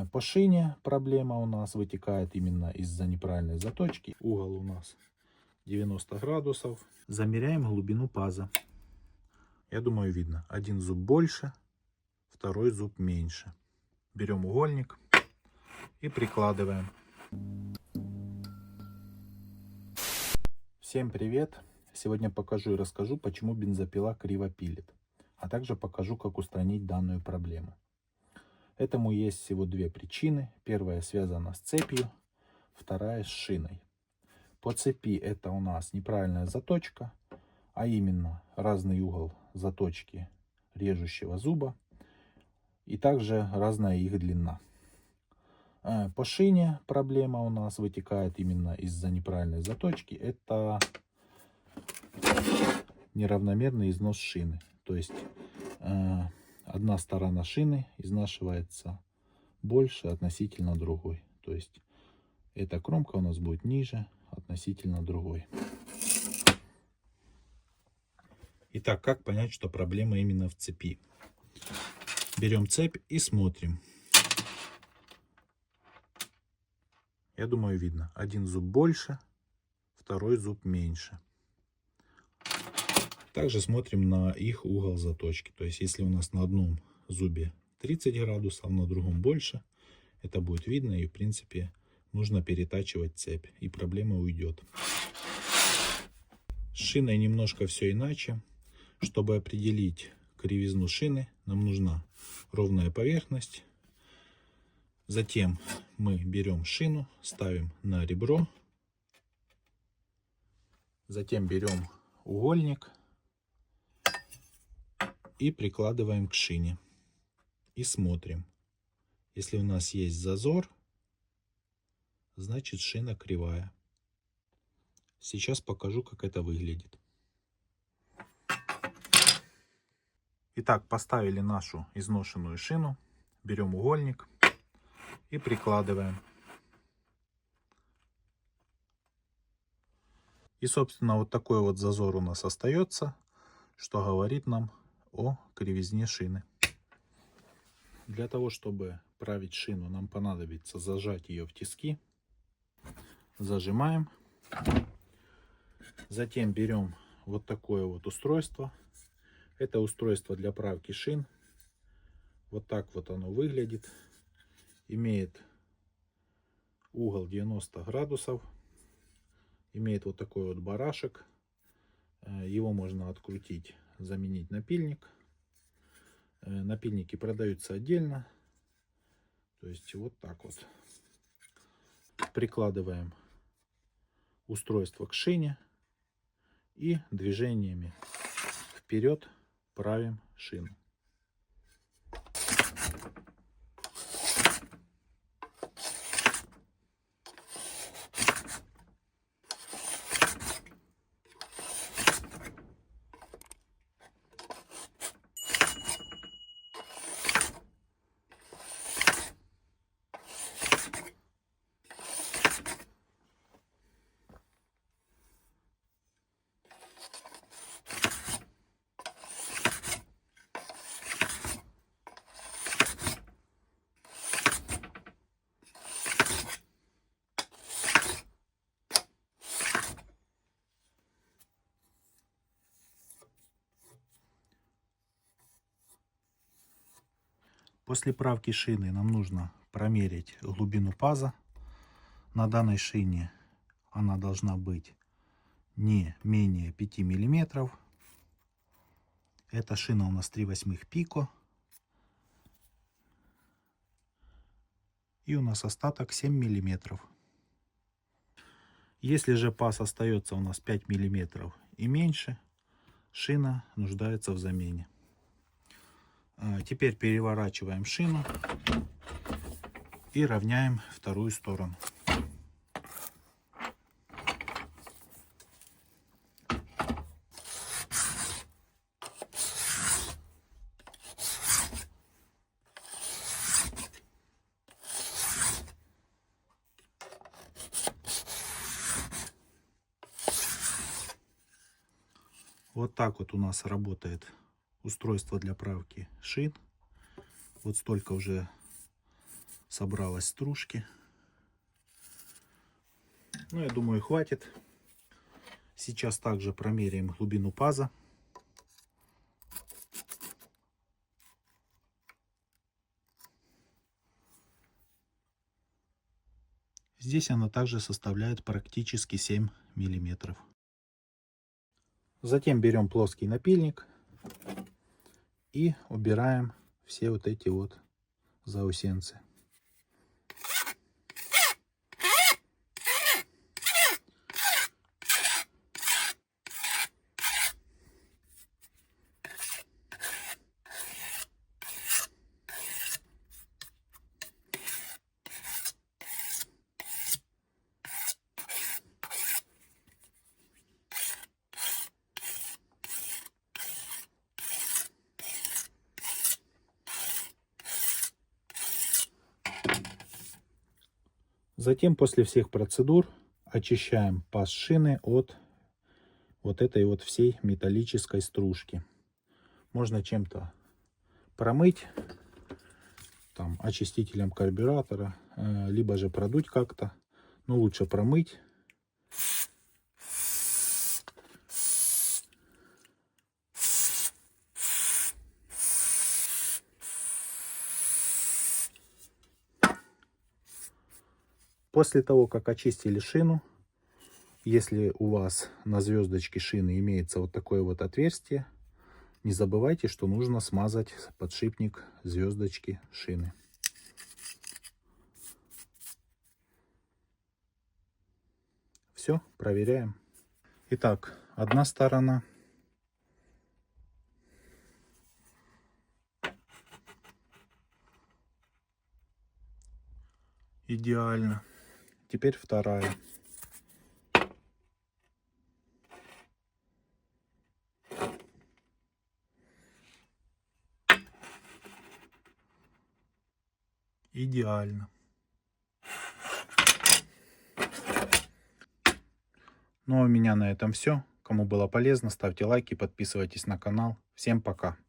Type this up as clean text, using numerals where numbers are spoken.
По шине проблема у нас вытекает именно из-за неправильной заточки. Угол у нас 90 градусов. Замеряем глубину паза. Я думаю, видно. Один зуб больше, второй зуб меньше. Берем угольник и прикладываем. Всем привет! Сегодня покажу и расскажу, почему бензопила криво пилит, а также покажу, как устранить данную проблему. Этому есть всего две причины. Первая связана с цепью, вторая с шиной. По цепи это у нас неправильная заточка, а именно разный угол заточки режущего зуба и также разная их длина. По шине проблема у нас вытекает именно из-за неправильной заточки. Это неравномерный износ шины. То есть одна сторона шины изнашивается больше относительно другой. То есть эта кромка у нас будет ниже относительно другой. Итак, как понять, что проблема именно в цепи? Берем цепь и смотрим. Я думаю, видно. Один зуб больше, второй зуб меньше. Также смотрим на их угол заточки. То есть, если у нас на одном зубе 30 градусов, на другом больше, это будет видно. И, в принципе, нужно перетачивать цепь. И проблема уйдет. С шиной немножко все иначе. Чтобы определить кривизну шины, нам нужна ровная поверхность. Затем мы берем шину, ставим на ребро. Затем берем угольник и прикладываем к шине. И смотрим. Если у нас есть зазор, значит шина кривая. Сейчас покажу, как это выглядит. Итак, поставили нашу изношенную шину. Берем угольник и прикладываем. И, собственно, вот такой вот зазор у нас остается, что говорит нам о кривизне шины. Для того, чтобы править шину, нам понадобится зажать ее в тиски. Зажимаем. Затем берем вот такое вот устройство. Это устройство для правки шин. Вот так вот оно выглядит. Имеет угол 90 градусов. Имеет вот такой вот барашек. Его можно открутить, заменить напильник. Напильники продаются отдельно. То есть вот так вот. Прикладываем устройство к шине и движениями вперед правим шину. После правки шины нам нужно промерить глубину паза. На данной шине она должна быть не менее 5 миллиметров. Эта шина у нас 3/8 пико. И у нас остаток 7 миллиметров. Если же паз остается у нас 5 миллиметров и меньше, шина нуждается в замене. Теперь переворачиваем шину и равняем вторую сторону. Вот так вот у нас работает устройство для правки шин. Вот столько уже собралось стружки. Ну, я думаю, хватит. Сейчас также промеряем глубину паза. Здесь она также составляет практически 7 миллиметров. Затем берем плоский напильник и убираем все вот эти вот заусенцы. Затем после всех процедур очищаем паз шины от вот этой вот всей металлической стружки. Можно чем-то промыть, там, очистителем карбюратора, либо же продуть как-то. Но лучше промыть. После того, как очистили шину, если у вас на звездочке шины имеется вот такое вот отверстие, не забывайте, что нужно смазать подшипник звездочки шины. Все, проверяем. Итак, одна сторона. Идеально. Теперь вторая. Идеально. Ну а у меня на этом все. Кому было полезно, ставьте лайки, подписывайтесь на канал. Всем пока.